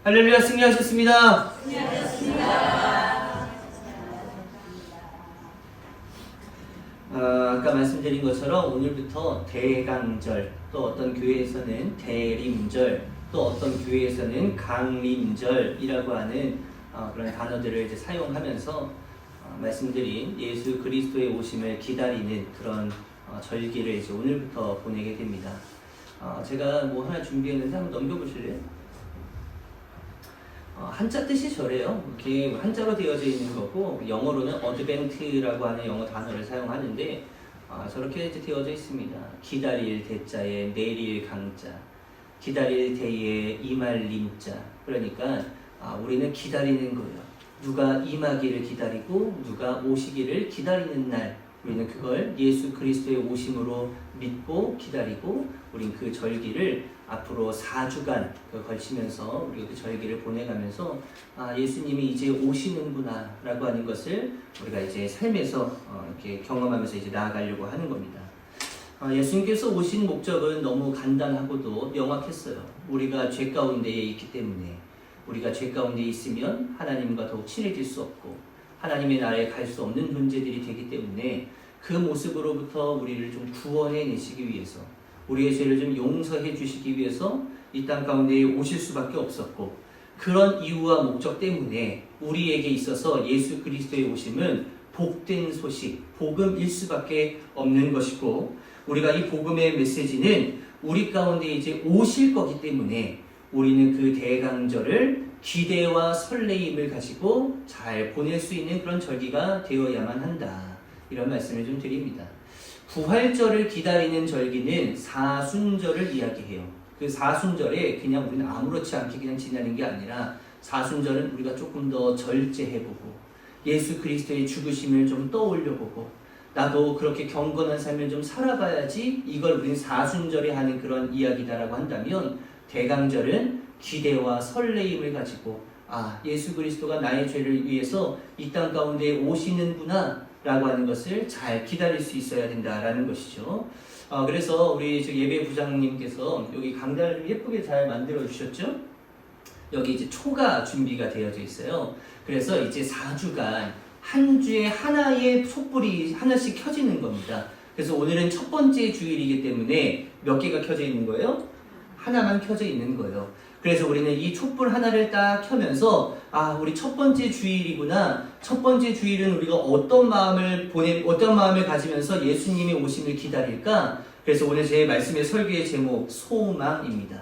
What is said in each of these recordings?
할렐루야, 승리하셨습니다. 아까 말씀드린 것처럼 오늘부터 대강절, 또 어떤 교회에서는 대림절, 또 어떤 교회에서는 강림절이라고 하는 그런 단어들을 이제 사용하면서 말씀드린 예수 그리스도의 오심을 기다리는 그런 절기를 이제 오늘부터 보내게 됩니다. 제가 뭐 하나 준비했는데 한번 넘겨보실래요? 한자 뜻이 저래요. 이렇게 한자로 되어져 있는 거고, 영어로는 어드벤트라고 하는 영어 단어를 사용하는데 저렇게 되어져 있습니다. 기다릴 대자에 내릴 강자, 기다릴 대에 임할 림자. 그러니까 우리는 기다리는 거예요. 누가 임하기를 기다리고 누가 오시기를 기다리는 날, 우리는 그걸 예수 그리스도의 오심으로 믿고 기다리고, 우린 그 절기를 앞으로 4주간 걸치면서 우리가 그 절기를 보내가면서 예수님이 이제 오시는구나 라고 하는 것을 우리가 이제 삶에서 이렇게 경험하면서 이제 나아가려고 하는 겁니다. 예수님께서 오신 목적은 너무 간단하고도 명확했어요. 우리가 죄 가운데에 있기 때문에, 우리가 죄 가운데 있으면 하나님과 더욱 친해질 수 없고 하나님의 나라에 갈 수 없는 존재들이 되기 때문에, 그 모습으로부터 우리를 좀 구원해 내시기 위해서, 우리의 죄를 좀 용서해 주시기 위해서 이 땅 가운데 오실 수밖에 없었고, 그런 이유와 목적 때문에 우리에게 있어서 예수 그리스도의 오심은 복된 소식, 복음일 수밖에 없는 것이고, 우리가 이 복음의 메시지는 우리 가운데 이제 오실 거기 때문에 우리는 그 대강절을 기대와 설레임을 가지고 잘 보낼 수 있는 그런 절기가 되어야만 한다, 이런 말씀을 좀 드립니다. 부활절을 기다리는 절기는 사순절을 이야기해요. 그 사순절에 그냥 우리는 아무렇지 않게 그냥 지나는 게 아니라, 사순절은 우리가 조금 더 절제해보고 예수 그리스도의 죽으심을 좀 떠올려보고, 나도 그렇게 경건한 삶을 좀 살아봐야지, 이걸 우리는 사순절에 하는 그런 이야기다라고 한다면, 대강절은 기대와 설레임을 가지고 예수 그리스도가 나의 죄를 위해서 이 땅 가운데 오시는구나 라고 하는 것을 잘 기다릴 수 있어야 된다라는 것이죠. 그래서 우리 예배 부장님께서 여기 강단을 예쁘게 잘 만들어 주셨죠? 여기 이제 초가 준비가 되어져 있어요. 그래서 이제 4주간 한 주에 하나의 촛불이 하나씩 켜지는 겁니다. 그래서 오늘은 첫 번째 주일이기 때문에 몇 개가 켜져 있는 거예요? 하나만 켜져 있는 거예요. 그래서 우리는 이 촛불 하나를 딱 켜면서 우리 첫 번째 주일이구나. 첫 번째 주일은 우리가 어떤 마음을 가지면서 예수님의 오심을 기다릴까? 그래서 오늘 제 말씀의 설교의 제목, 소망입니다.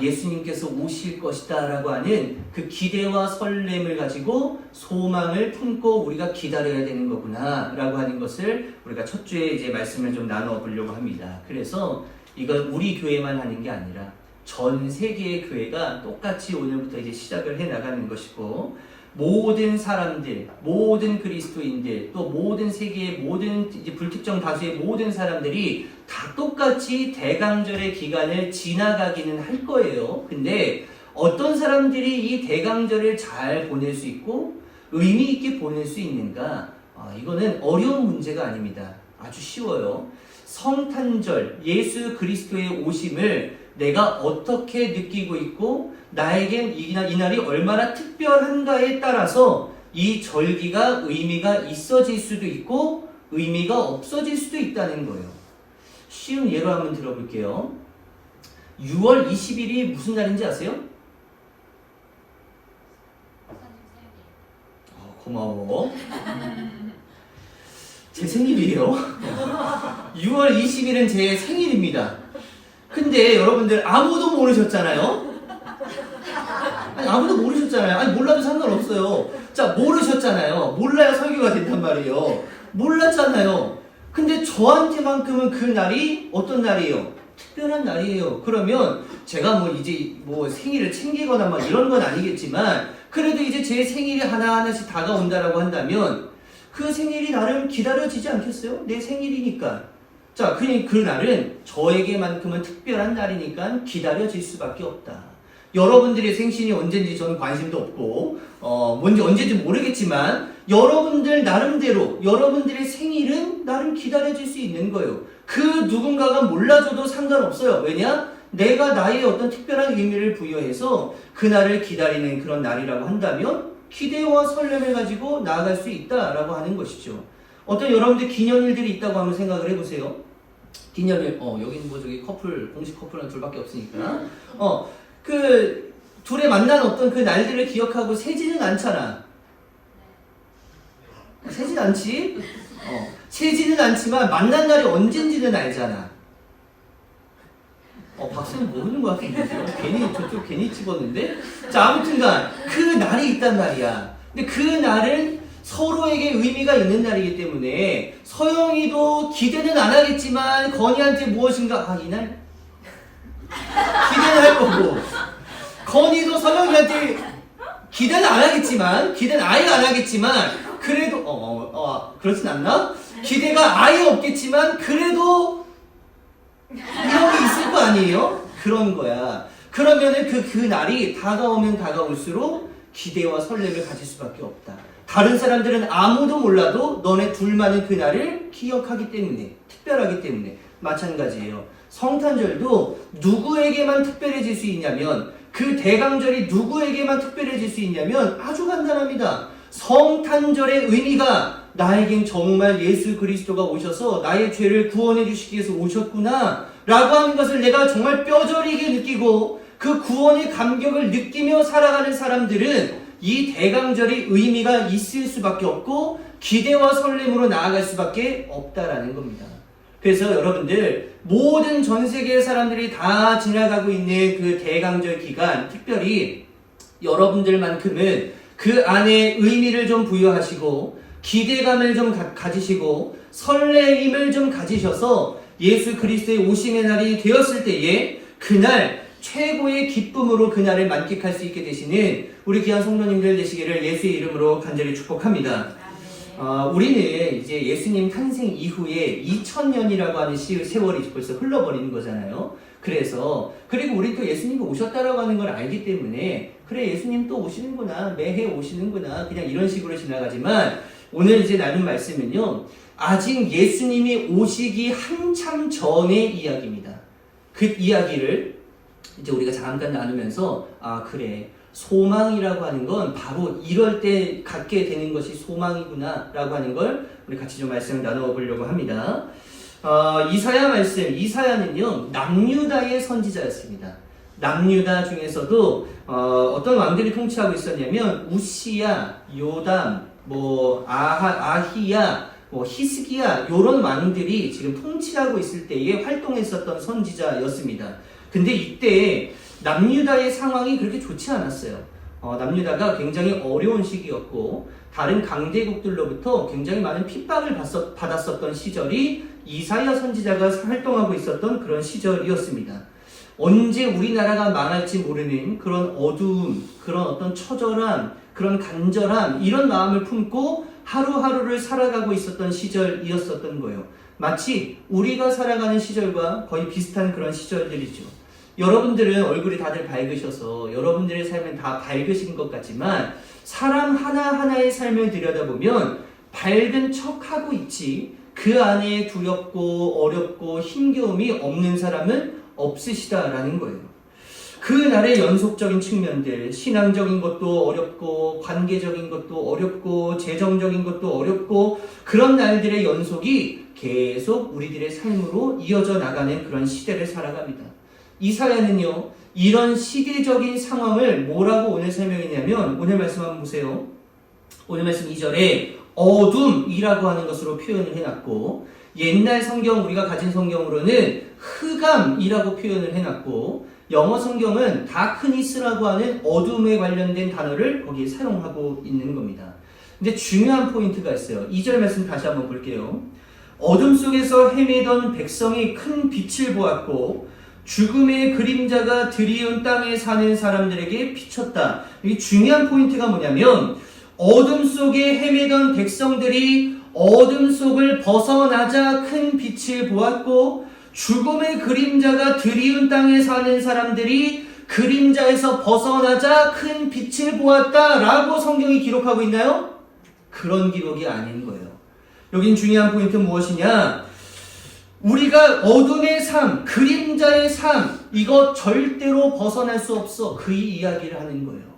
예수님께서 오실 것이다 라고 하는 그 기대와 설렘을 가지고 소망을 품고 우리가 기다려야 되는 거구나 라고 하는 것을 우리가 첫 주에 이제 말씀을 좀 나눠 보려고 합니다. 그래서 이건 우리 교회만 하는 게 아니라 전 세계의 교회가 똑같이 오늘부터 이제 시작을 해 나가는 것이고, 모든 사람들, 모든 그리스도인들, 또 모든 세계의 모든 이제 불특정 다수의 모든 사람들이 다 똑같이 대강절의 기간을 지나가기는 할 거예요. 근데 어떤 사람들이 이 대강절을 잘 보낼 수 있고 의미 있게 보낼 수 있는가? 이거는 어려운 문제가 아닙니다. 아주 쉬워요. 성탄절, 예수 그리스도의 오심을 내가 어떻게 느끼고 있고 나에겐 이 날이 얼마나 특별한가에 따라서 이 절기가 의미가 있어질 수도 있고 의미가 없어질 수도 있다는 거예요. 쉬운 예로 한번 들어볼게요. 6월 20일이 무슨 날인지 아세요? 고마워. 제 생일이에요. 6월 20일은 제 생일입니다. 근데 여러분들 아무도 모르셨잖아요? 아무도 모르셨잖아요. 몰라도 상관없어요. 자, 모르셨잖아요. 몰라야 설교가 된단 말이에요. 몰랐잖아요. 근데 저한테만큼은 그 날이 어떤 날이에요? 특별한 날이에요. 그러면 제가 이제 생일을 챙기거나 이런 건 아니겠지만, 그래도 이제 제 생일이 하나하나씩 다가온다라고 한다면 그 생일이 나름 기다려지지 않겠어요? 내 생일이니까. 자, 그 날은 저에게만큼은 특별한 날이니까 기다려질 수밖에 없다. 여러분들의 생신이 언제인지 저는 관심도 없고 언제인지 모르겠지만, 여러분들 나름대로 여러분들의 생일은 나름 기다려질 수 있는 거예요. 그 누군가가 몰라줘도 상관없어요. 왜냐? 내가 나의 어떤 특별한 의미를 부여해서 그날을 기다리는 그런 날이라고 한다면 기대와 설렘을 가지고 나아갈 수 있다라고 하는 것이죠. 어떤 여러분들 기념일들이 있다고 한번 생각을 해보세요. 기념일, 여기는 뭐 저기 공식 커플은 둘밖에 없으니까. 그 둘의 만난 어떤 그 날들을 기억하고 세지는 않잖아. 세진 않지? 세지는 않지만 만난 날이 언젠지는 알잖아. 박사님 모르는 것 같은데 저쪽 괜히 집었는데? 자, 아무튼간 그 날이 있단 말이야. 근데 그 날은 서로에게 의미가 있는 날이기 때문에 서영이도 기대는 안 하겠지만 건이한테 무엇인가 이날 기대는 할 거고, 건이도 서영이한테 기대는 안 하겠지만 기대는 아예 안 하겠지만 그래도 그렇진 않나? 기대가 아예 없겠지만 그래도 이런 게 있을 거 아니에요? 그런 거야. 그러면은 그 날이 다가오면 다가올수록 기대와 설렘을 가질 수밖에 없다. 다른 사람들은 아무도 몰라도 너네 둘만의 그 날을 기억하기 때문에, 특별하기 때문에 마찬가지예요. 성탄절도 누구에게만 특별해질 수 있냐면, 그 대강절이 누구에게만 특별해질 수 있냐면 아주 간단합니다. 성탄절의 의미가 나에겐 정말 예수 그리스도가 오셔서 나의 죄를 구원해 주시기 위해서 오셨구나 라고 하는 것을 내가 정말 뼈저리게 느끼고 그 구원의 감격을 느끼며 살아가는 사람들은 이 대강절의 의미가 있을 수밖에 없고 기대와 설렘으로 나아갈 수밖에 없다라는 겁니다. 그래서 여러분들, 모든 전 세계의 사람들이 다 지나가고 있는 그 대강절 기간, 특별히 여러분들만큼은 그 안에 의미를 좀 부여하시고 기대감을 좀 가지시고 설레임을 좀 가지셔서 예수 그리스도의 오심의 날이 되었을 때에 그날 최고의 기쁨으로 그날을 만끽할 수 있게 되시는 우리 귀한 성도님들 되시기를 예수의 이름으로 간절히 축복합니다. 우리는 이제 예수님 탄생 이후에 2000년이라고 하는 세월이 벌써 흘러버리는 거잖아요. 그리고 우리 또 예수님이 오셨다라고 하는 걸 알기 때문에 그래, 예수님 또 오시는구나, 매해 오시는구나, 그냥 이런 식으로 지나가지만 오늘 이제 나눈 말씀은요, 아직 예수님이 오시기 한참 전의 이야기입니다. 그 이야기를 이제 우리가 잠깐 나누면서 그래, 소망이라고 하는 건 바로 이럴 때 갖게 되는 것이 소망이구나 라고 하는 걸 우리 같이 좀 말씀을 나누어 보려고 합니다. 이사야 말씀, 이사야는요 남유다의 선지자였습니다. 남유다 중에서도 어떤 왕들이 통치하고 있었냐면 우시야, 요담, 아히야, 히스기야, 요런 왕들이 지금 통치하고 있을 때에 활동했었던 선지자였습니다. 근데 이때 남유다의 상황이 그렇게 좋지 않았어요. 남유다가 굉장히 어려운 시기였고 다른 강대국들로부터 굉장히 많은 핍박을 받았었던 시절이 이사야 선지자가 활동하고 있었던 그런 시절이었습니다. 언제 우리나라가 망할지 모르는 그런 어두움, 그런 어떤 처절함, 그런 간절함, 이런 마음을 품고 하루하루를 살아가고 있었던 시절이었었던 거예요. 마치 우리가 살아가는 시절과 거의 비슷한 그런 시절들이죠. 여러분들은 얼굴이 다들 밝으셔서 여러분들의 삶은 다 밝으신 것 같지만 사람 하나하나의 삶을 들여다보면 밝은 척하고 있지 그 안에 두렵고 어렵고 힘겨움이 없는 사람은 없으시다라는 거예요. 그날의 연속적인 측면들, 신앙적인 것도 어렵고 관계적인 것도 어렵고 재정적인 것도 어렵고 그런 날들의 연속이 계속 우리들의 삶으로 이어져 나가는 그런 시대를 살아갑니다. 이사야는요 이런 시대적인 상황을 뭐라고 오늘 설명했냐면 오늘 말씀 한번 보세요. 오늘 말씀 2절에 어둠이라고 하는 것으로 표현을 해놨고 옛날 성경 우리가 가진 성경으로는 흑암이라고 표현을 해놨고 영어 성경은 다크니스라고 하는 어둠에 관련된 단어를 거기에 사용하고 있는 겁니다. 근데 중요한 포인트가 있어요. 2절 말씀 다시 한번 볼게요. 어둠 속에서 헤매던 백성이 큰 빛을 보았고 죽음의 그림자가 드리운 땅에 사는 사람들에게 비쳤다. 이 중요한 포인트가 뭐냐면 어둠 속에 헤매던 백성들이 어둠 속을 벗어나자 큰 빛을 보았고 죽음의 그림자가 드리운 땅에 사는 사람들이 그림자에서 벗어나자 큰 빛을 보았다라고 성경이 기록하고 있나요? 그런 기록이 아닌 거예요. 여긴 중요한 포인트는 무엇이냐? 우리가 어둠의 삶, 그림자의 삶, 이거 절대로 벗어날 수 없어. 그 이야기를 하는 거예요.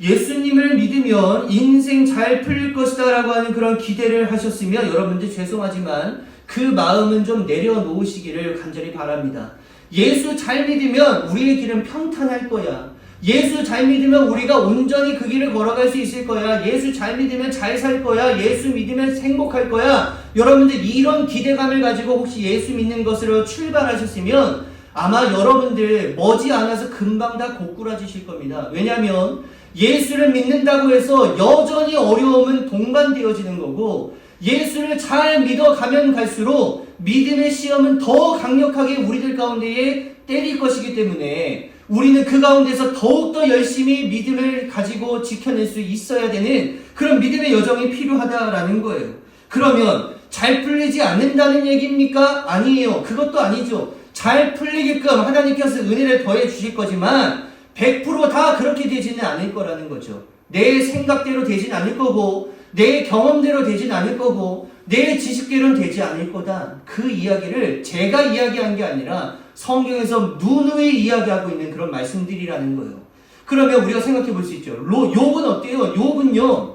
예수님을 믿으면 인생 잘 풀릴 것이다 라고 하는 그런 기대를 하셨으면 여러분들 죄송하지만 그 마음은 좀 내려놓으시기를 간절히 바랍니다. 예수 잘 믿으면 우리의 길은 평탄할 거야. 예수 잘 믿으면 우리가 온전히 그 길을 걸어갈 수 있을 거야. 예수 잘 믿으면 잘 살 거야. 예수 믿으면 행복할 거야. 여러분들 이런 기대감을 가지고 혹시 예수 믿는 것으로 출발하셨으면 아마 여러분들 머지않아서 금방 다 고꾸라지실 겁니다. 왜냐하면 예수를 믿는다고 해서 여전히 어려움은 동반되어지는 거고 예수를 잘 믿어가면 갈수록 믿음의 시험은 더 강력하게 우리들 가운데에 때릴 것이기 때문에 우리는 그 가운데서 더욱더 열심히 믿음을 가지고 지켜낼 수 있어야 되는 그런 믿음의 여정이 필요하다라는 거예요. 그러면 잘 풀리지 않는다는 얘기입니까? 아니에요. 그것도 아니죠. 잘 풀리게끔 하나님께서 은혜를 더해 주실 거지만 100% 그렇게 되지는 않을 거라는 거죠. 내 생각대로 되진 않을 거고 내 경험대로 되진 않을 거고 내 지식대로는 되지 않을 거다. 그 이야기를 제가 이야기한 게 아니라 성경에서 누누이 이야기하고 있는 그런 말씀들이라는 거예요. 그러면 우리가 생각해 볼 수 있죠. 욥은 어때요? 욥은요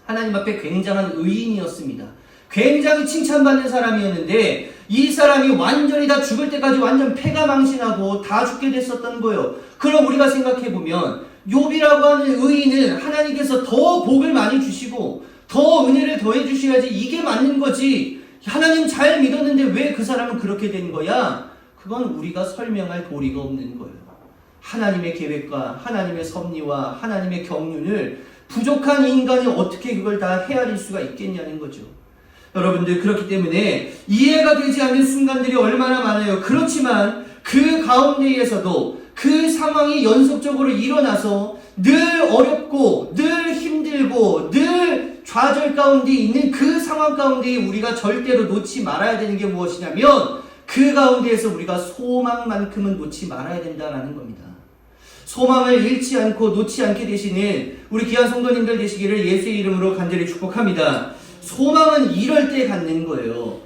하나님 앞에 굉장한 의인이었습니다. 굉장히 칭찬받는 사람이었는데 이 사람이 완전히 다 죽을 때까지 완전 패가 망신하고 다 죽게 됐었던 거예요. 그럼 우리가 생각해보면 욥이라고 하는 의인은 하나님께서 더 복을 많이 주시고 더 은혜를 더해 주셔야지 이게 맞는 거지. 하나님 잘 믿었는데 왜 그 사람은 그렇게 된 거야? 그건 우리가 설명할 도리가 없는 거예요. 하나님의 계획과 하나님의 섭리와 하나님의 경륜을 부족한 인간이 어떻게 그걸 다 헤아릴 수가 있겠냐는 거죠. 여러분들 그렇기 때문에 이해가 되지 않는 순간들이 얼마나 많아요. 그렇지만 그 가운데에서도 그 상황이 연속적으로 일어나서 늘 어렵고 늘 힘들고 늘 좌절 가운데 있는 그 상황 가운데 우리가 절대로 놓지 말아야 되는 게 무엇이냐면 그 가운데에서 우리가 소망만큼은 놓지 말아야 된다는 겁니다. 소망을 잃지 않고 놓지 않게 되시는 우리 귀한 성도님들 되시기를 예수의 이름으로 간절히 축복합니다. 소망은 이럴 때 갖는 거예요.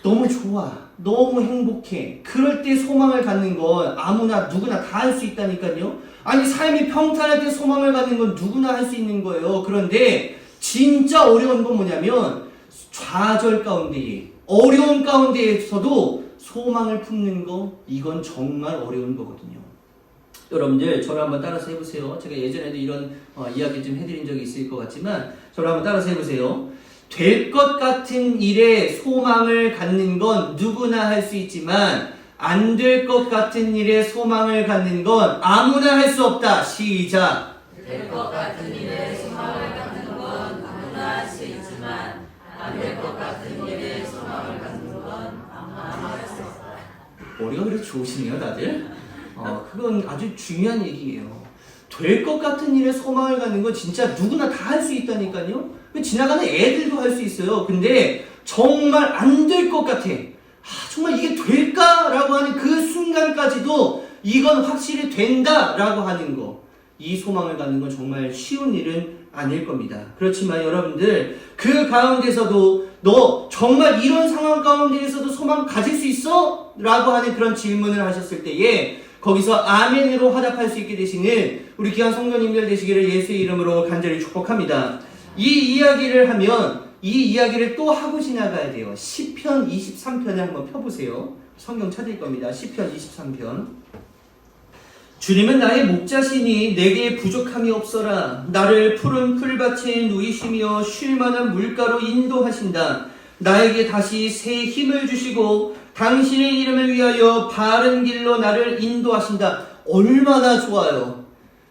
너무 좋아. 너무 행복해. 그럴 때 소망을 갖는 건 아무나 누구나 다 할 수 있다니까요. 아니 삶이 평탄할 때 소망을 갖는 건 누구나 할 수 있는 거예요. 그런데 진짜 어려운 건 뭐냐면 좌절 가운데에 어려운 가운데에서도 소망을 품는 거 이건 정말 어려운 거거든요. 여러분들 저를 한번 따라서 해보세요. 제가 예전에도 이런 이야기 좀 해드린 적이 있을 것 같지만 저를 한번 따라서 해보세요. 될 것 같은 일에 소망을 갖는 건 누구나 할 수 있지만 안 될 것 같은 일에 소망을 갖는 건 아무나 할 수 없다. 시작. 될 것 같은 일에 소망을 갖는 건 누구나 할 수 있지만 안 될 것 같은 일에 소망을 갖는 건 아무나 할 수 없다. 머리가 그렇게 좋으시네요 다들. 그건 아주 중요한 얘기예요. 될 것 같은 일에 소망을 갖는 건 진짜 누구나 다 할 수 있다니까요. 지나가는 애들도 할 수 있어요. 근데 정말 안 될 것 같아. 정말 이게 될까라고 하는 그 순간까지도 이건 확실히 된다라고 하는 거. 이 소망을 갖는 건 정말 쉬운 일은 아닐 겁니다. 그렇지만 여러분들 그 가운데서도 너 정말 이런 상황 가운데에서도 소망 가질 수 있어? 라고 하는 그런 질문을 하셨을 때에 거기서 아멘으로 화답할 수 있게 되시는 우리 귀한 성도님들 되시기를 예수의 이름으로 간절히 축복합니다. 이 이야기를 하면 이 이야기를 또 하고 지나가야 돼요. 시편 23편을 한번 펴보세요. 성경 찾을 겁니다. 시편 23편. 주님은 나의 목자시니 내게 부족함이 없어라. 나를 푸른 풀밭에 누이시며 쉴만한 물가로 인도하신다. 나에게 다시 새 힘을 주시고 당신의 이름을 위하여 바른 길로 나를 인도하신다. 얼마나 좋아요.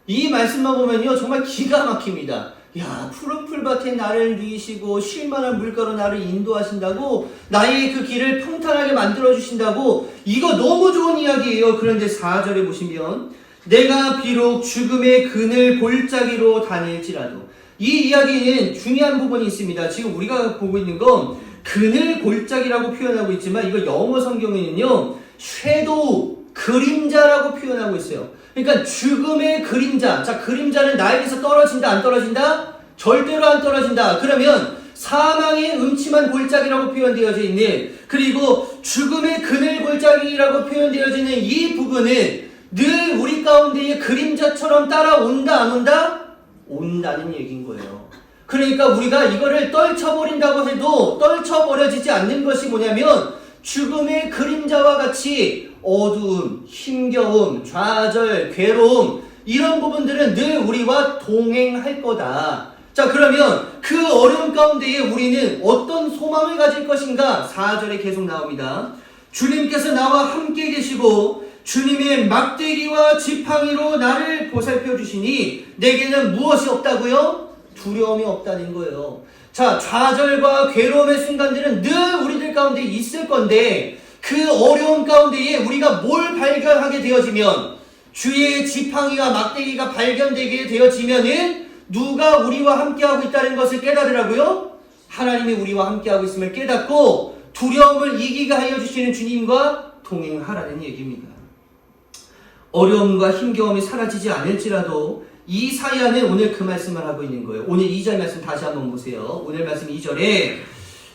이 말씀만 보면요 정말 기가 막힙니다. 야, 푸른 풀밭에 나를 누이시고 쉴만한 물가로 나를 인도하신다고, 나의 그 길을 평탄하게 만들어주신다고, 이거 너무 좋은 이야기예요. 그런데 4절에 보시면 내가 비록 죽음의 그늘 골짜기로 다닐지라도, 이 이야기는 중요한 부분이 있습니다. 지금 우리가 보고 있는 건 그늘 골짜기라고 표현하고 있지만 이거 영어 성경에는요 섀도우, 그림자라고 표현하고 있어요. 그러니까 죽음의 그림자. 자, 그림자는 나에게서 떨어진다, 안 떨어진다? 절대로 안 떨어진다. 그러면 사망의 음침한 골짜기라고 표현되어져 있는, 그리고 죽음의 그늘 골짜기라고 표현되어지는 이 부분은 늘 우리 가운데의 그림자처럼 따라온다 안 온다? 온다는 얘기인 거예요. 그러니까 우리가 이거를 떨쳐버린다고 해도 떨쳐버려지지 않는 것이 뭐냐면 죽음의 그림자와 같이 어두움, 힘겨움, 좌절, 괴로움 이런 부분들은 늘 우리와 동행할 거다. 자, 그러면 그 어려움 가운데에 우리는 어떤 소망을 가질 것인가? 4절에 계속 나옵니다. 주님께서 나와 함께 계시고 주님의 막대기와 지팡이로 나를 보살펴 주시니 내게는 무엇이 없다고요? 두려움이 없다는 거예요. 자, 좌절과 괴로움의 순간들은 늘 우리들 가운데 있을 건데 그 어려움 가운데에 우리가 뭘 발견하게 되어지면 주의 지팡이와 막대기가 발견되게 되어지면은 누가 우리와 함께하고 있다는 것을 깨달으라고요? 하나님이 우리와 함께하고 있음을 깨닫고 두려움을 이기게 하여 주시는 주님과 동행하라는 얘기입니다. 어려움과 힘겨움이 사라지지 않을지라도 이사야는 오늘 그 말씀을 하고 있는 거예요. 오늘 2절 말씀 다시 한번 보세요. 오늘 말씀 2절에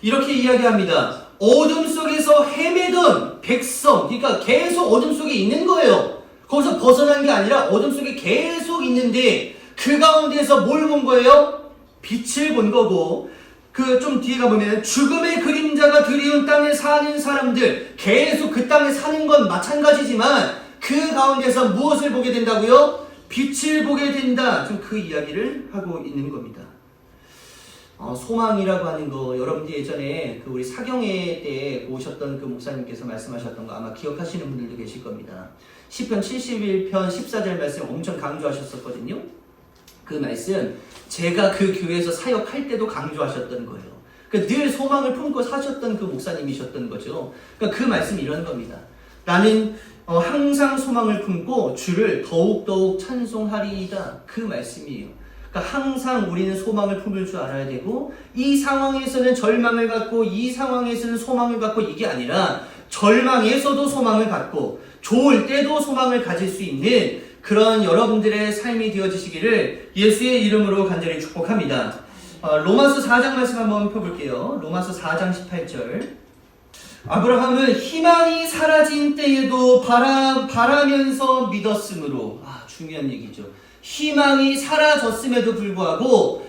이렇게 이야기합니다. 어둠 속에서 헤매던 백성, 그러니까 계속 어둠 속에 있는 거예요. 거기서 벗어난 게 아니라 어둠 속에 계속 있는데 그 가운데에서 뭘 본 거예요? 빛을 본 거고 그 좀 뒤에 가보면 죽음의 그림자가 드리운 땅에 사는 사람들 계속 그 땅에 사는 건 마찬가지지만 그 가운데서 무엇을 보게 된다고요? 빛을 보게 된다. 좀 그 이야기를 하고 있는 겁니다. 소망이라고 하는 거 여러분들 예전에 그 우리 사경회 때 오셨던 그 목사님께서 말씀하셨던 거 아마 기억하시는 분들도 계실 겁니다. 시편 71편 14절 말씀 엄청 강조하셨었거든요. 그 말씀 제가 그 교회에서 사역할 때도 강조하셨던 거예요. 그러니까 늘 소망을 품고 사셨던 그 목사님이셨던 거죠. 그러니까 그 말씀이 이런 겁니다. 나는 항상 소망을 품고 주를 더욱더욱 찬송하리이다. 그 말씀이에요. 그러니까 항상 우리는 소망을 품을 줄 알아야 되고 이 상황에서는 절망을 갖고 이 상황에서는 소망을 갖고 이게 아니라 절망에서도 소망을 갖고 좋을 때도 소망을 가질 수 있는 그런 여러분들의 삶이 되어지시기를 예수의 이름으로 간절히 축복합니다. 로마서 4장 말씀 한번 펴볼게요. 로마서 4장 18절. 아브라함은 희망이 사라진 때에도 바라면서 믿었으므로 중요한 얘기죠. 희망이 사라졌음에도 불구하고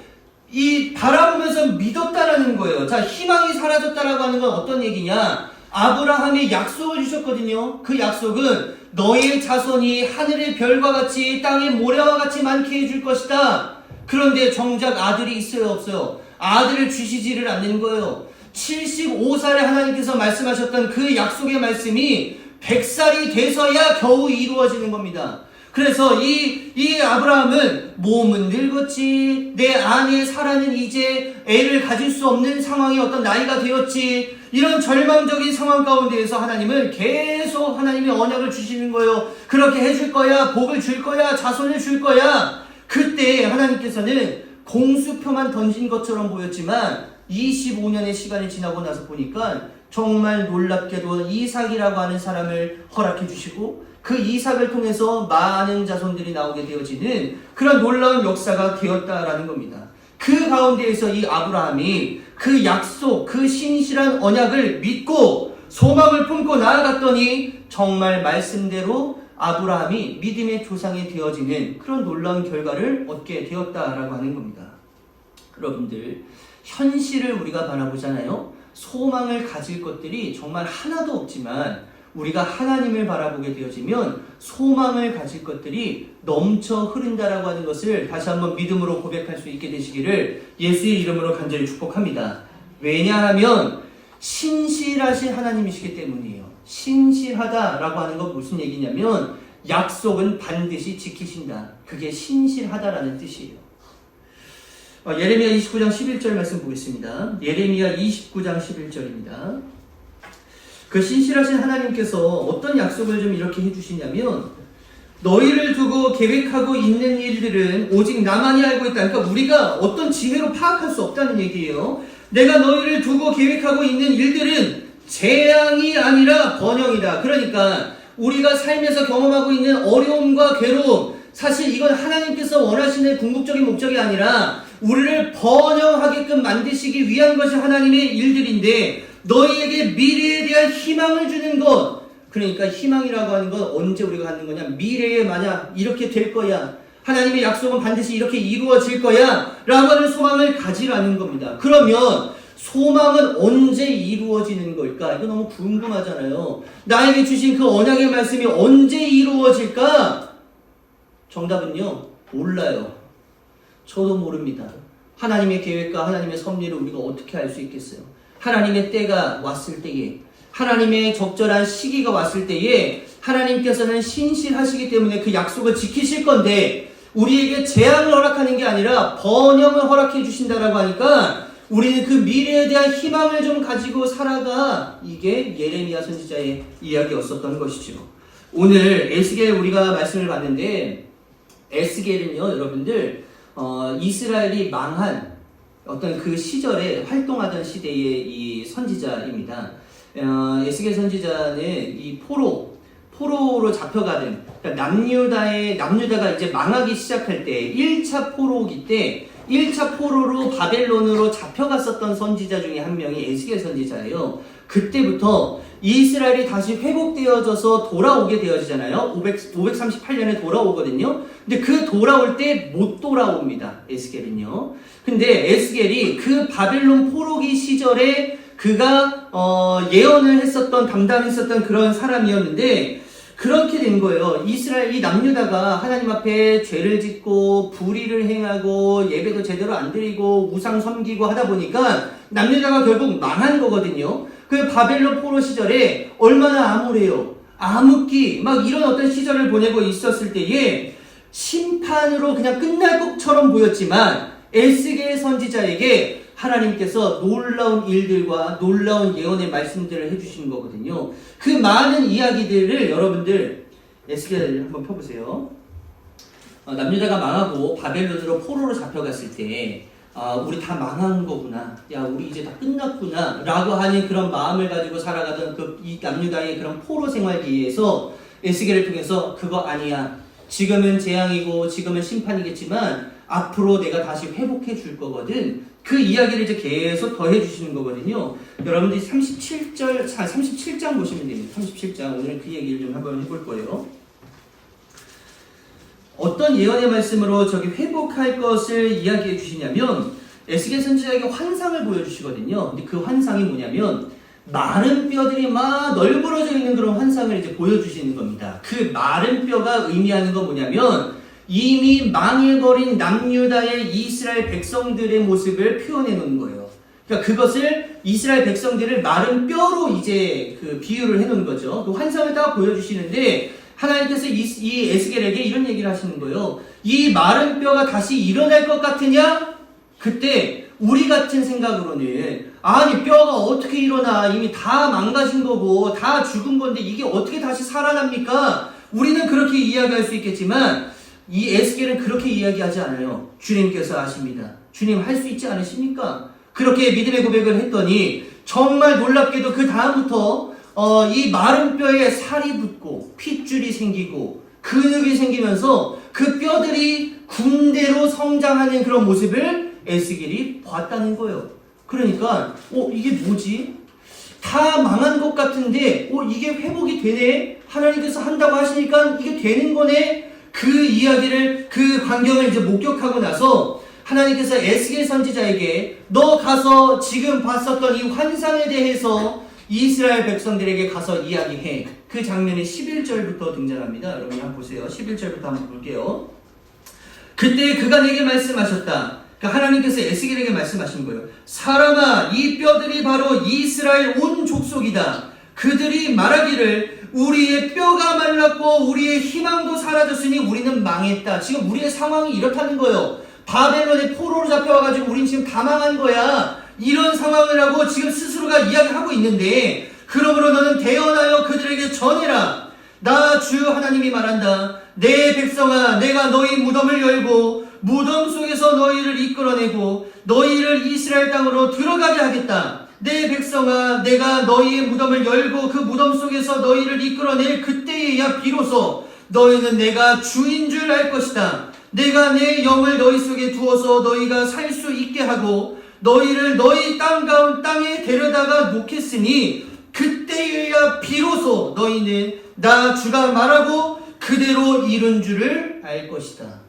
이 바라보면서 믿었다라는 거예요. 자, 희망이 사라졌다라고 하는 건 어떤 얘기냐? 아브라함이 약속을 주셨거든요. 그 약속은 너의 자손이 하늘의 별과 같이 땅의 모래와 같이 많게 해줄 것이다. 그런데 정작 아들이 있어요, 없어요? 아들을 주시지를 않는 거예요. 75살에 하나님께서 말씀하셨던 그 약속의 말씀이 100살이 돼서야 겨우 이루어지는 겁니다. 그래서 이 아브라함은 몸은 늙었지, 내 아내 사라는 이제 애를 가질 수 없는 상황이 어떤 나이가 되었지, 이런 절망적인 상황 가운데에서 하나님은 계속 하나님의 언약을 주시는 거예요. 그렇게 해줄 거야, 복을 줄 거야, 자손을 줄 거야. 그때 하나님께서는 공수표만 던진 것처럼 보였지만 25년의 시간이 지나고 나서 보니까 정말 놀랍게도 이삭이라고 하는 사람을 허락해 주시고 그 이삭을 통해서 많은 자손들이 나오게 되어지는 그런 놀라운 역사가 되었다라는 겁니다. 그 가운데에서 이 아브라함이 그 약속, 그 신실한 언약을 믿고 소망을 품고 나아갔더니 정말 말씀대로 아브라함이 믿음의 조상이 되어지는 그런 놀라운 결과를 얻게 되었다라고 하는 겁니다. 여러분들, 현실을 우리가 바라보잖아요. 소망을 가질 것들이 정말 하나도 없지만 우리가 하나님을 바라보게 되어지면 소망을 가질 것들이 넘쳐 흐른다라고 하는 것을 다시 한번 믿음으로 고백할 수 있게 되시기를 예수의 이름으로 간절히 축복합니다. 왜냐하면 신실하신 하나님이시기 때문이에요. 신실하다라고 하는 건 무슨 얘기냐면 약속은 반드시 지키신다. 그게 신실하다라는 뜻이에요. 예레미야 29장 11절 말씀 보겠습니다. 예레미야 29장 11절입니다. 그 신실하신 하나님께서 어떤 약속을 좀 이렇게 해주시냐면 너희를 두고 계획하고 있는 일들은 오직 나만이 알고 있다. 그러니까 우리가 어떤 지혜로 파악할 수 없다는 얘기예요. 내가 너희를 두고 계획하고 있는 일들은 재앙이 아니라 번영이다. 그러니까 우리가 삶에서 경험하고 있는 어려움과 괴로움, 사실 이건 하나님께서 원하시는 궁극적인 목적이 아니라 우리를 번영하게끔 만드시기 위한 것이 하나님의 일들인데 너희에게 미래에 대한 희망을 주는 것. 그러니까 희망이라고 하는 건 언제 우리가 갖는 거냐? 미래에 만약 이렇게 될 거야. 하나님의 약속은 반드시 이렇게 이루어질 거야. 라고 하는 소망을 가지라는 겁니다. 그러면 소망은 언제 이루어지는 걸까? 이거 너무 궁금하잖아요. 나에게 주신 그 언약의 말씀이 언제 이루어질까? 정답은요, 몰라요. 저도 모릅니다. 하나님의 계획과 하나님의 섭리를 우리가 어떻게 알 수 있겠어요? 하나님의 때가 왔을 때에, 하나님의 적절한 시기가 왔을 때에 하나님께서는 신실하시기 때문에 그 약속을 지키실 건데, 우리에게 재앙을 허락하는 게 아니라 번영을 허락해 주신다라고 하니까 우리는 그 미래에 대한 희망을 좀 가지고 살아가. 이게 예레미야 선지자의 이야기였었던 것이죠. 오늘 에스겔 우리가 말씀을 봤는데, 에스겔은요, 여러분들 이스라엘이 망한 어떤 그 시절에 활동하던 시대의 이 선지자입니다. 에스겔 선지자는 이 포로로 잡혀가는, 그러니까 남유다가 이제 망하기 시작할 때 1차 포로기 때 1차 포로로 바벨론으로 잡혀갔었던 선지자 중에 한 명이 에스겔 선지자예요. 그때부터 이스라엘이 다시 회복되어져서 돌아오게 되어지잖아요. 538년에 돌아오거든요. 근데 그 돌아올 때 못 돌아옵니다. 에스겔은요. 근데 에스겔이 그 바벨론 포로기 시절에 그가 예언을 했었던, 담당했었던 그런 사람이었는데, 그렇게 된 거예요. 이스라엘, 이 남유다가 하나님 앞에 죄를 짓고 불의를 행하고 예배도 제대로 안 드리고 우상 섬기고 하다 보니까 남유다가 결국 망한 거거든요. 그 바벨론 포로 시절에 얼마나 암울해요. 암흑기 막 이런 어떤 시절을 보내고 있었을 때에 심판으로 그냥 끝날 것처럼 보였지만 에스겔 선지자에게 하나님께서 놀라운 일들과 놀라운 예언의 말씀들을 해주신 거거든요. 그 많은 이야기들을 여러분들 에스겔 한번 펴보세요. 남유다가 망하고 바벨론으로 포로로 잡혀갔을 때 우리 다 망한 거구나. 야, 우리 이제 다 끝났구나. 라고 하는 그런 마음을 가지고 살아가던 이 남유다의 그런 포로 생활기에서 에스겔을 통해서 그거 아니야. 지금은 재앙이고 지금은 심판이겠지만 앞으로 내가 다시 회복해 줄 거거든. 그 이야기를 이제 계속 더해 주시는 거거든요. 여러분들이 37장 보시면 됩니다. 37장. 오늘 그 얘기를 좀 한번 해볼 거예요. 어떤 예언의 말씀으로 저기 회복할 것을 이야기해 주시냐면 에스겔 선지자에게 환상을 보여주시거든요. 근데 그 환상이 뭐냐면 마른 뼈들이 막 널브러져 있는 그런 환상을 이제 보여주시는 겁니다. 그 마른 뼈가 의미하는 건 뭐냐면 이미 망해버린 남유다의 이스라엘 백성들의 모습을 표현해 놓은 거예요. 그러니까 그것을 이스라엘 백성들을 마른 뼈로 이제 그 비유를 해 놓은 거죠. 그 환상을 딱 보여주시는데 하나님께서 이 에스겔에게 이런 얘기를 하시는 거예요. 이 마른 뼈가 다시 일어날 것 같으냐? 그때 우리 같은 생각으로는 아니 뼈가 어떻게 일어나? 이미 다 망가진 거고 다 죽은 건데 이게 어떻게 다시 살아납니까? 우리는 그렇게 이야기할 수 있겠지만 이 에스겔은 그렇게 이야기하지 않아요. 주님께서 아십니다. 주님 할 수 있지 않으십니까? 그렇게 믿음의 고백을 했더니 정말 놀랍게도 그 다음부터 이 마른 뼈에 살이 붙고 핏줄이 생기고 근육이 생기면서 그 뼈들이 군대로 성장하는 그런 모습을 에스겔이 봤다는 거예요. 그러니까 이게 뭐지? 다 망한 것 같은데 이게 회복이 되네? 하나님께서 한다고 하시니까 이게 되는 거네? 그 이야기를, 그 광경을 이제 목격하고 나서 하나님께서 에스겔 선지자에게 너 가서 지금 봤었던 이 환상에 대해서 이스라엘 백성들에게 가서 이야기해. 그 장면이 11절부터 등장합니다. 여러분 한번 보세요. 11절부터 한번 볼게요. 그때 그가 내게 말씀하셨다. 그러니까 하나님께서 에스겔에게 말씀하신 거예요. 사람아, 이 뼈들이 바로 이스라엘 온 족속이다. 그들이 말하기를 우리의 뼈가 말랐고 우리의 희망도 사라졌으니 우리는 망했다. 지금 우리의 상황이 이렇다는 거예요. 바벨론의 포로로 잡혀와가지고 우린 지금 다 망한 거야. 이런 상황을 하고 지금 스스로가 이야기하고 있는데, 그러므로 너는 대언하여 그들에게 전해라. 나 주 하나님이 말한다. 내 백성아, 내가 너희 무덤을 열고 무덤 속에서 너희를 이끌어내고 너희를 이스라엘 땅으로 들어가게 하겠다. 내 백성아, 내가 너희의 무덤을 열고 그 무덤 속에서 너희를 이끌어낼 그때에야 비로소 너희는 내가 주인 줄 알 것이다. 내가 내 영을 너희 속에 두어서 너희가 살 수 있게 하고 너희를 너희 땅에 데려다가 놓겠으니 그때에야 비로소 너희는 나 주가 말하고 그대로 이룬 줄을 알 것이다.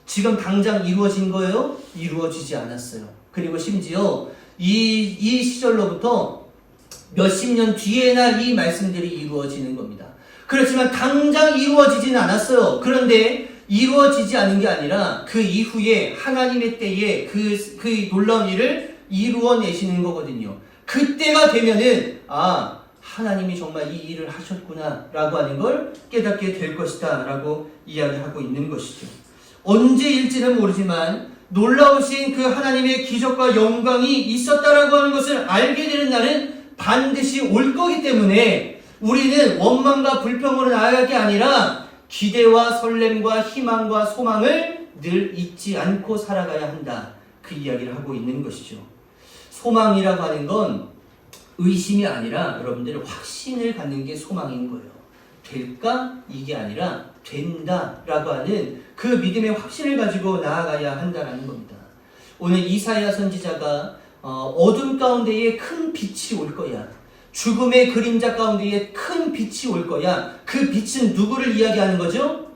지금 당장 이루어진 거예요? 이루어지지 않았어요. 그리고 심지어 이 시절로부터 몇십 년 뒤에나 이 말씀들이 이루어지는 겁니다. 그렇지만 당장 이루어지지는 않았어요. 그런데 이루어지지 않은 게 아니라 그 이후에 하나님의 때에 그 놀라운 일을 이루어내시는 거거든요. 그때가 되면은 하나님이 정말 이 일을 하셨구나 라고 하는 걸 깨닫게 될 것이다 라고 이야기하고 있는 것이죠. 언제일지는 모르지만 놀라우신 그 하나님의 기적과 영광이 있었다라고 하는 것을 알게 되는 날은 반드시 올 거기 때문에 우리는 원망과 불평으로 나아갈 게 아니라 기대와 설렘과 희망과 소망을 늘 잊지 않고 살아가야 한다. 그 이야기를 하고 있는 것이죠. 소망이라고 하는 건 의심이 아니라 여러분들의 확신을 갖는 게 소망인 거예요. 될까? 이게 아니라 된다라고 하는 그 믿음의 확신을 가지고 나아가야 한다라는 겁니다. 오늘 이사야 선지자가 어둠 가운데에 큰 빛이 올 거야. 죽음의 그림자 가운데에 큰 빛이 올 거야. 그 빛은 누구를 이야기하는 거죠?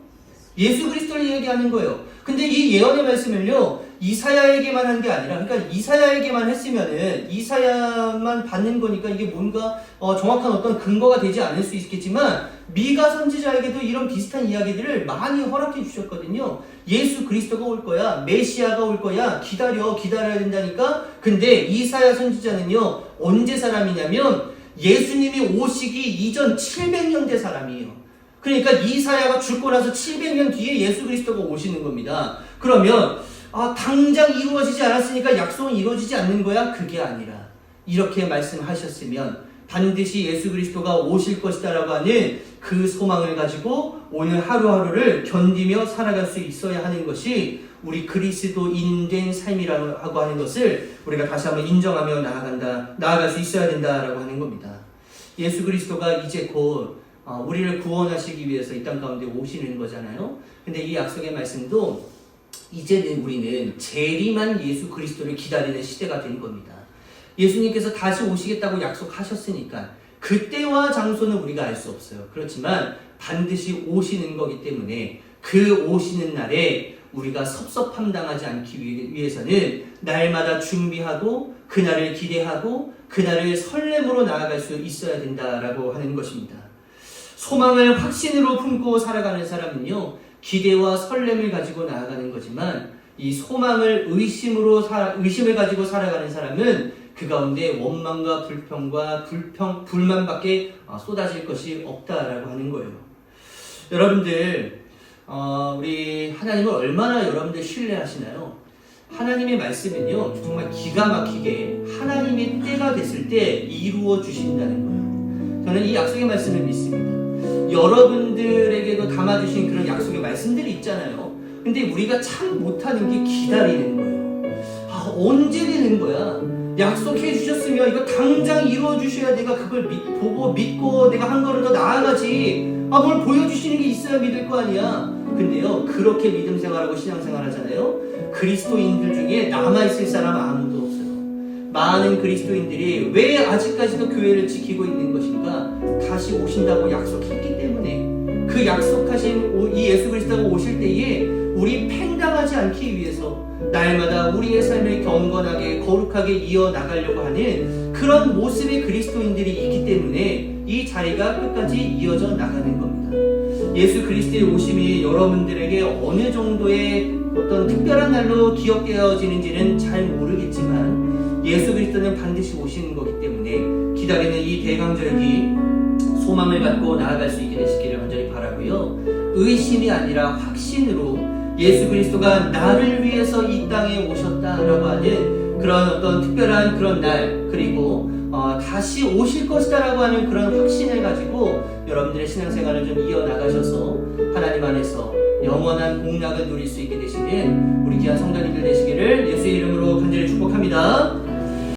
예수 그리스도를 이야기하는 거예요. 근데 이 예언의 말씀을요, 이사야에게만 한 게 아니라, 그러니까 이사야에게만 했으면은 이사야만 받는 거니까 이게 뭔가 정확한 어떤 근거가 되지 않을 수 있겠지만 미가 선지자에게도 이런 비슷한 이야기들을 많이 허락해 주셨거든요. 예수 그리스도가 올 거야, 메시아가 올 거야, 기다려야 된다니까. 근데 이사야 선지자는요, 언제 사람이냐면 예수님이 오시기 이전 700년대 사람이에요. 그러니까 이사야가 죽고 나서 700년 뒤에 예수 그리스도가 오시는 겁니다. 그러면 당장 이루어지지 않았으니까 약속은 이루어지지 않는 거야? 그게 아니라 이렇게 말씀하셨으면 반드시 예수 그리스도가 오실 것이다 라고 하는 그 소망을 가지고 오늘 하루하루를 견디며 살아갈 수 있어야 하는 것이 우리 그리스도인 된 삶이라고 하는 것을 우리가 다시 한번 인정하며 나아갈 수 있어야 된다라고 하는 겁니다. 예수 그리스도가 이제 곧 우리를 구원하시기 위해서 이 땅 가운데 오시는 거잖아요. 근데 이 약속의 말씀도 이제는 우리는 재림한 예수 그리스도를 기다리는 시대가 된 겁니다. 예수님께서 다시 오시겠다고 약속하셨으니까 그때와 장소는 우리가 알 수 없어요. 그렇지만 반드시 오시는 거기 때문에 그 오시는 날에 우리가 섭섭함 당하지 않기 위해서는 날마다 준비하고 그날을 기대하고 그날을 설렘으로 나아갈 수 있어야 된다라고 하는 것입니다. 소망을 확신으로 품고 살아가는 사람은요, 기대와 설렘을 가지고 나아가는 거지만 이 소망을 의심을 가지고 살아가는 사람은 그 가운데 원망과 불평과 불만밖에 쏟아질 것이 없다라고 하는 거예요. 여러분들 우리 하나님을 얼마나 여러분들 신뢰하시나요? 하나님의 말씀은요, 정말 기가 막히게 하나님의 때가 됐을 때 이루어 주신다는 거예요. 저는 이 약속의 말씀을 믿습니다. 여러분들에게도 담아주신 그런 약속의 말씀들이 있잖아요. 근데 우리가 참 못하는 게 기다리는 거예요. 언제 되는 거야? 약속해 주셨으면 이거 당장 이루어 주셔야 내가 그걸 보고 믿고 내가 한 걸음 더 나아가지. 뭘 보여주시는 게 있어야 믿을 거 아니야. 근데요, 그렇게 믿음 생활하고 신앙 생활하잖아요. 그리스도인들 중에 남아있을 사람 아무도 없어요. 많은 그리스도인들이 왜 아직까지도 교회를 지키고 있는 것인가? 다시 오신다고 약속했기 때문에 그 약속하신 이 예수 그리스도가 오실 때에 우리 팽당하지 않기 위해서 날마다 우리의 삶을 경건하게 거룩하게 이어나가려고 하는 그런 모습의 그리스도인들이 있기 때문에 이 자리가 끝까지 이어져 나가는 겁니다. 예수 그리스도의 오심이 여러분들에게 어느 정도의 어떤 특별한 날로 기억되어지는지는 잘 모르겠지만 예수 그리스도는 반드시 오시는 거기 때문에 기다리는 이 대강절기 소망을 갖고 나아갈 수 있게 되시기를 간절히 바라고요. 의심이 아니라 확신으로 예수 그리스도가 나를 위해서 이 땅에 오셨다라고 하는 그런 어떤 특별한 그런 날, 그리고 다시 오실 것이다라고 하는 그런 확신을 가지고 여러분들의 신앙생활을 좀 이어나가셔서 하나님 안에서 영원한 공락을 누릴 수 있게 되시는 우리 귀한 성도님들 되시기를 예수의 이름으로 간절히 축복합니다.